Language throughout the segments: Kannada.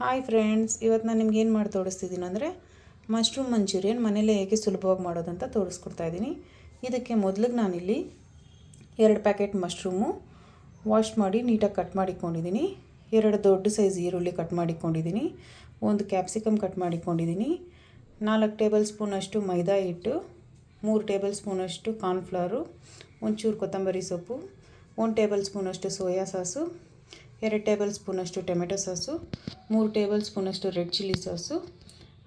ಹಾಯ್ ಫ್ರೆಂಡ್ಸ್, ಇವತ್ತು ನಾನು ನಿಮ್ಗೆ ಏನು ಮಾಡಿ ತೋರಿಸ್ತಿದ್ದೀನಿ ಅಂದರೆ ಮಶ್ರೂಮ್ ಮಂಚೂರಿಯನ್ ಮನೇಲೇ ಹೇಗೆ ಸುಲಭವಾಗಿ ಮಾಡೋದಂತ ತೋರಿಸ್ಕೊಡ್ತಾ ಇದ್ದೀನಿ. ಇದಕ್ಕೆ ಮೊದಲಿಗೆ ನಾನಿಲ್ಲಿ 2 ಪ್ಯಾಕೆಟ್ ಮಶ್ರೂಮು ವಾಶ್ ಮಾಡಿ ನೀಟಾಗಿ ಕಟ್ ಮಾಡಿಕೊಂಡಿದ್ದೀನಿ. 2 ದೊಡ್ಡ ಸೈಜ್ ಈರುಳ್ಳಿ ಕಟ್ ಮಾಡಿಕೊಂಡಿದ್ದೀನಿ. 1 ಕ್ಯಾಪ್ಸಿಕಮ್ ಕಟ್ ಮಾಡಿಕೊಂಡಿದ್ದೀನಿ. 4 ಟೇಬಲ್ ಸ್ಪೂನಷ್ಟು ಮೈದಾ ಹಿಟ್ಟು, 3 ಟೇಬಲ್ ಸ್ಪೂನಷ್ಟು ಕಾರ್ನ್ಫ್ಲವರು, ಒಂಚೂರು ಕೊತ್ತಂಬರಿ ಸೊಪ್ಪು, 1 ಟೇಬಲ್ ಸ್ಪೂನಷ್ಟು ಸೋಯಾ ಸಾಸು, 2 ಟೇಬಲ್ ಸ್ಪೂನಷ್ಟು ಟೊಮೆಟೊ ಸಾಸು, 3 ಟೇಬಲ್ ಸ್ಪೂನಷ್ಟು ರೆಡ್ ಚಿಲ್ಲಿ ಸಾಸು,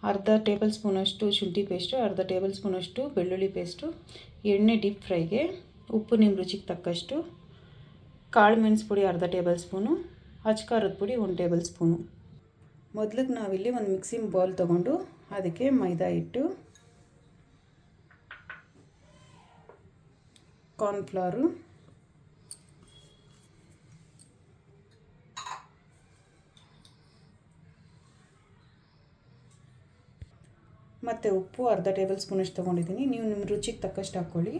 ಅರ್ಧ ಟೇಬಲ್ ಸ್ಪೂನಷ್ಟು ಶುಂಠಿ ಪೇಸ್ಟು, ಅರ್ಧ ಟೇಬಲ್ ಸ್ಪೂನಷ್ಟು ಬೆಳ್ಳುಳ್ಳಿ ಪೇಸ್ಟು, ಎಣ್ಣೆ ಡೀಪ್ ಫ್ರೈಗೆ, ಉಪ್ಪು ನಿಮ್ಮ ರುಚಿಗೆ ತಕ್ಕಷ್ಟು, ಕಾಳು ಮೆಣಸು ಪುಡಿ ಅರ್ಧ ಟೇಬಲ್ ಸ್ಪೂನು, ಅಚ್ಕಾರದ ಪುಡಿ 1 ಟೇಬಲ್ ಸ್ಪೂನು. ಮೊದಲಿಗೆ ನಾವಿಲ್ಲಿ ಒಂದು ಮಿಕ್ಸಿಂಗ್ ಬೌಲ್ ತೊಗೊಂಡು ಅದಕ್ಕೆ ಮೈದಾ ಹಿಟ್ಟು, ಕಾರ್ನ್ಫ್ಲವರು, ಮತ್ತು ಉಪ್ಪು ಅರ್ಧ ಟೇಬಲ್ ಸ್ಪೂನಷ್ಟು ತೊಗೊಂಡಿದ್ದೀನಿ. ನೀವು ನಿಮ್ಮ ರುಚಿಗೆ ತಕ್ಕಷ್ಟು ಹಾಕ್ಕೊಳ್ಳಿ.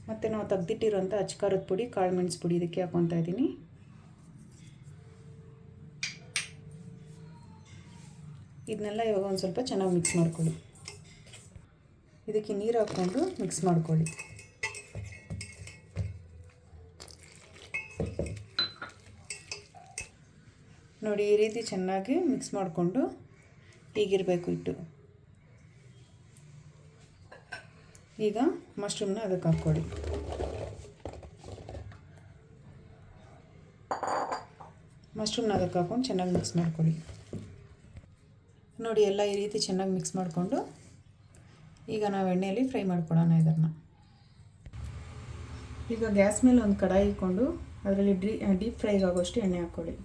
ಮತ್ತು ನಾವು ತೆಗೆದಿಟ್ಟಿರೋಂಥ ಅಚ್ಕಾರದ ಪುಡಿ, ಕಾಳು ಮೆಣಸು ಪುಡಿ ಇದಕ್ಕೆ ಹಾಕ್ಕೊತಾ ಇದ್ದೀನಿ. ಇದನ್ನೆಲ್ಲ ಇವಾಗ ಒಂದು ಸ್ವಲ್ಪ ಚೆನ್ನಾಗಿ ಮಿಕ್ಸ್ ಮಾಡ್ಕೊಳ್ಳಿ. ಇದಕ್ಕೆ ನೀರು ಹಾಕ್ಕೊಂಡು ಮಿಕ್ಸ್ ಮಾಡ್ಕೊಳ್ಳಿ. ನೋಡಿ, ಈ ರೀತಿ ಚೆನ್ನಾಗಿ ಮಿಕ್ಸ್ ಮಾಡಿಕೊಂಡು ಹೀಗಿರಬೇಕು ಹಿಟ್ಟು. ಈಗ ಮಶ್ರೂಮ್ನ ಅದಕ್ಕೆ ಹಾಕ್ಕೊಳ್ಳಿ. ಮಶ್ರೂಮ್ನ ಅದಕ್ಕೆ ಹಾಕ್ಕೊಂಡು ಚೆನ್ನಾಗಿ ಮಿಕ್ಸ್ ಮಾಡ್ಕೊಳ್ಳಿ. ನೋಡಿ, ಎಲ್ಲ ಈ ರೀತಿ ಚೆನ್ನಾಗಿ ಮಿಕ್ಸ್ ಮಾಡಿಕೊಂಡು ಈಗ ನಾವು ಎಣ್ಣೆಯಲ್ಲಿ ಫ್ರೈ ಮಾಡ್ಕೊಳ್ಳೋಣ ಇದನ್ನು. ಈಗ ಗ್ಯಾಸ್ ಮೇಲೆ ಒಂದು ಕಡಾಯಿ ಇಟ್ಕೊಂಡು ಅದರಲ್ಲಿ ಡೀಪ್ ಫ್ರೈಗೆ ಆಗೋಷ್ಟು ಎಣ್ಣೆ ಹಾಕ್ಕೊಳ್ಳಿ.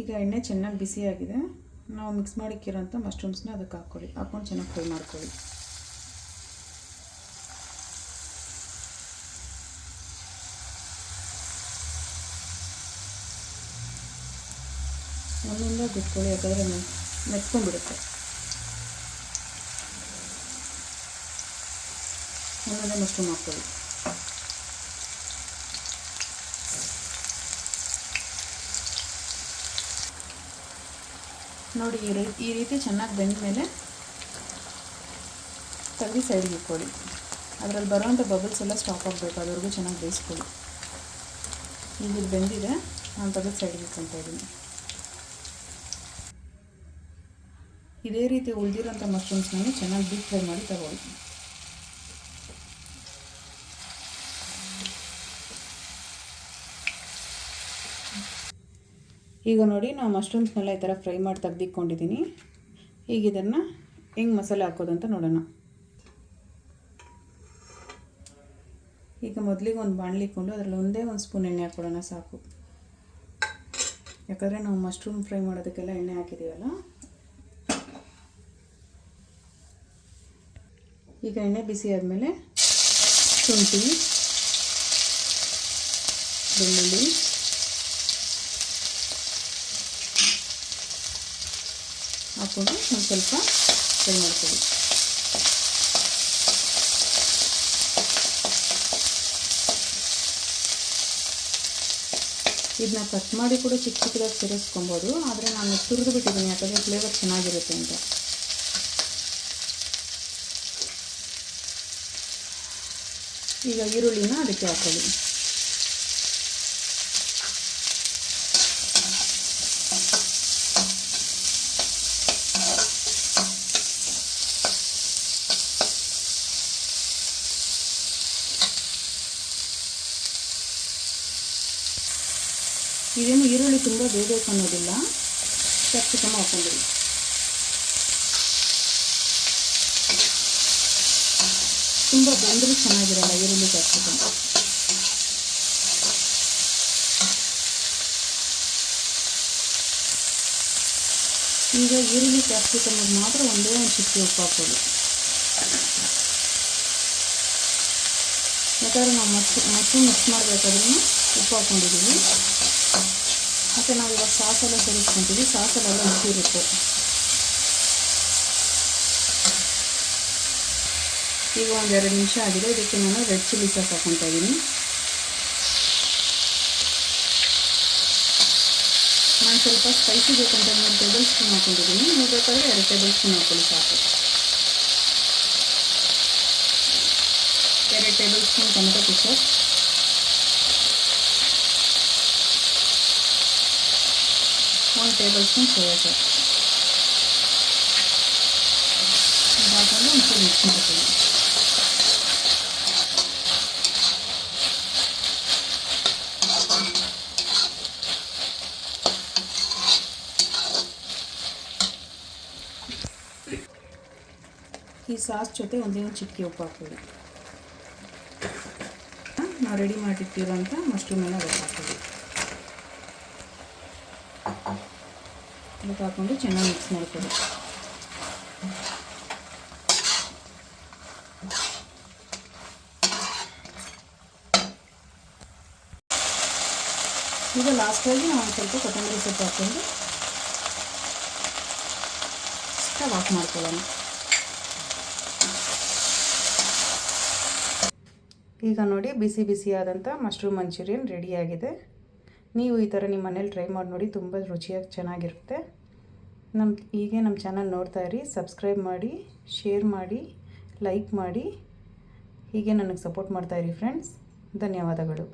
ಈಗ ಎಣ್ಣೆ ಚೆನ್ನಾಗಿ ಬಿಸಿಯಾಗಿದೆ. ನಾವು ಮಿಕ್ಸ್ ಮಾಡಿಕ್ಕಿರೋಂಥ ಮಶ್ರೂಮ್ಸ್ನ ಅದಕ್ಕೆ ಹಾಕ್ಕೊಂಡು ಚೆನ್ನಾಗಿ ಫ್ರೈ ಮಾಡ್ಕೊಳ್ಳಿ. ಒಂದೊಂದೇ ಬಿಟ್ಕೊಳ್ಳಿ, ಯಾಕಂದರೆ ಮೆತ್ಕೊಂಡ್ಬಿಡುತ್ತೆ. ಒಂದೊಂದೇ ಮಶ್ರೂಮ್ ಹಾಕ್ಕೊಳ್ಳಿ. ನೋಡಿ, ಈ ರೀತಿ ಚೆನ್ನಾಗಿ ಬೆಂದ ಮೇಲೆ ತೆಗೆದು ಸೈಡ್ಗೆ ಇಟ್ಕೊಳ್ಳಿ. ಅದರಲ್ಲಿ ಬರೋವಂಥ ಬಬಲ್ಸ್ ಎಲ್ಲ ಸ್ಟಾಪ್ ಆಗಬೇಕು, ಅದ್ರವರೆಗೂ ಚೆನ್ನಾಗಿ ಬೇಯಿಸ್ಕೊಳ್ಳಿ. ಈಗ ಇದು ಬೆಂದಿದೆ, ನಾನು ತೆಗೆದು ಸೈಡ್ಗೆ ಇಟ್ಕೊತಾ ಇದ್ದೀನಿ. ಇದೇ ರೀತಿ ಉಳಿದಿರೋಂಥ ಮಶ್ರೂಮ್ಸ್ನ ಚೆನ್ನಾಗಿ ಡೀಪ್ ಫ್ರೈ ಮಾಡಿ ತಗೊಳ್ಳಿ. ಈಗ ನೋಡಿ, ನಾವು ಮಶ್ರೂಮ್ಸ್ನೆಲ್ಲ ಈ ಥರ ಫ್ರೈ ಮಾಡಿ ತೆಗೆದಿಟ್ಕೊಂಡಿದ್ದೀನಿ. ಈಗ ಇದನ್ನು ಹೆಂಗೆ ಮಸಾಲೆ ಹಾಕೋದಂತ ನೋಡೋಣ. ಈಗ ಮೊದಲಿಗೆ ಒಂದು ಬಾಣಲಿ ಇಟ್ಕೊಂಡು ಅದರಲ್ಲಿ ಒಂದೇ ಒಂದು ಸ್ಪೂನ್ ಎಣ್ಣೆ ಹಾಕ್ಕೊಳ್ಳೋಣ, ಸಾಕು. ಯಾಕಂದರೆ ನಾವು ಮಶ್ರೂಮ್ ಫ್ರೈ ಮಾಡೋದಕ್ಕೆಲ್ಲ ಎಣ್ಣೆ ಹಾಕಿದ್ದೀವಲ್ಲ. ಈಗ ಎಣ್ಣೆ ಬಿಸಿ ಆದಮೇಲೆ ಶುಂಠಿ, ಬೆಳ್ಳುಳ್ಳಿ, ಹಾಕ್ಕೊಂಡು ಒಂದು ಸ್ವಲ್ಪ ಫ್ರೈ ಮಾಡ್ಕೊಳ್ಳಿ. ಇದನ್ನ ಕಟ್ ಮಾಡಿ ಕೂಡ ಚಿಕ್ಕ ಚಿಕ್ಕದಾಗಿ ಸೇರಿಸ್ಕೊಬೋದು, ಆದರೆ ನಾನು ತುರಿದು ಬಿಟ್ಟಿದ್ದೀನಿ, ಯಾಕಂದರೆ ಫ್ಲೇವರ್ ಚೆನ್ನಾಗಿರುತ್ತೆ ಅಂತ. ಈಗ ಈರುಳ್ಳಿನ ಅದಕ್ಕೆ ಹಾಕ್ಕೊಳ್ಳಿ. ಇದೇನು ಈರುಳ್ಳಿ ತುಂಬ ಬೇಯಬೇಕು ಅನ್ನೋದಿಲ್ಲ, ಕ್ಯಾಪ್ಸಿಕಮ್ ಹಾಕ್ಕೊಂಡಿರಿ. ತುಂಬ ಬೆಂದರೂ ಚೆನ್ನಾಗಿರಲ್ಲ ಈರುಳ್ಳಿ ಕ್ಯಾಪ್ಸಿಕಮ್. ಈಗ ಈರುಳ್ಳಿ ಕ್ಯಾಪ್ಸಿಕಮ್ಗೆ ಮಾತ್ರ ಒಂದೇ ಒಂದು ಚಿಟಿಕೆ ಉಪ್ಪು ಹಾಕ್ಕೊಳ್ಳಿ. ಯಾಕಂದರೆ ನಾವು ಮಶ್ರೂಮ್ ಮಿಕ್ಸ್ ಮಾಡಬೇಕಾದ್ರೂ ಉಪ್ಪು ಹಾಕ್ಕೊಂಡಿದ್ದೀವಿ. ಮತ್ತು ನಾವು ಇವಾಗ ಸಾಸೆಲ್ಲ ಸೇರಿಸ್ಕೊತೀವಿ, ಸಾಸಲ್ಲೆಲ್ಲ ಉಪ್ಪು ಇರುತ್ತೆ. ಈಗ ಒಂದು 2 ನಿಮಿಷ ಆಗಿದೆ. ಇದಕ್ಕೆ ನಾನು ರೆಡ್ ಚಿಲ್ಲಿ ಸಾಸ್ ಹಾಕ್ಕೊತಾ ಇದ್ದೀನಿ. ನಾನು ಸ್ವಲ್ಪ ಸ್ಪೈಸಿ ಬೇಕಂತ 3 ಟೇಬಲ್ ಸ್ಪೂನ್ ಹಾಕೊಂಡಿದ್ದೀನಿ. ನೀವು ಬೇಕಾದರೆ 2 ಟೇಬಲ್ ಸ್ಪೂನ್ ಹಾಕೊಳ್ಳಿ ಸಾಕು. 2 table spoon tomato ketchup, 1 table spoon soya sauce ಹಾಕೊಂಡು ಒಂಚೂರು ಮಿಕ್ಸ್ ಮಾಡ್ತೀನಿ. ಈ ಸಾಸ್ ಜೊತೆ ಒಂದೇ ಒಂದು ಚಿಟಿಕೆ ಉಪ್ಪು ಹಾಕ್ಕೊಳ್ಳಿ. ನಾವು ರೆಡಿ ಮಾಡಿಟ್ಟಿರೋಂಥ ಮಶ್ರೂಮೆಲ್ಲ ಅದಕ್ಕೆ ಹಾಕ್ಕೊಳ್ಳಿ. ಅದಕ್ಕೆ ಹಾಕ್ಕೊಂಡು ಚೆನ್ನಾಗಿ ಮಿಕ್ಸ್ ಮಾಡ್ಕೊಳ್ಳಿ. ಈಗ ಲಾಸ್ಟಾಗಿ ನಾವು ಒಂದು ಸ್ವಲ್ಪ ಕೊತ್ತಂಬರಿ ಸೊಪ್ಪು ಹಾಕ್ಕೊಂಡು ಸ್ಟವ್ ಆಫ್ ಮಾಡ್ಕೊಳ್ಳೋಣ. ಈಗ ನೋಡಿ ಬಿಸಿ ಬಿಸಿಯಾದಂಥ ಮಶ್ರೂಮ್ ಮಂಚೂರಿಯನ್ ರೆಡಿಯಾಗಿದೆ. ನೀವು ಈ ಥರ ನಿಮ್ಮ ಮನೇಲಿ ಟ್ರೈ ಮಾಡಿ ನೋಡಿ, ತುಂಬ ರುಚಿಯಾಗಿ ಚೆನ್ನಾಗಿರುತ್ತೆ. ಹೀಗೆ ನಮ್ಮ ಚಾನಲ್ ನೋಡ್ತಾ ಇರಿ, ಸಬ್ಸ್ಕ್ರೈಬ್ ಮಾಡಿ, ಶೇರ್ ಮಾಡಿ, ಲೈಕ್ ಮಾಡಿ, ಹೀಗೆ ನನಗೆ ಸಪೋರ್ಟ್ ಮಾಡ್ತಾಯಿರಿ ಫ್ರೆಂಡ್ಸ್. ಧನ್ಯವಾದಗಳು.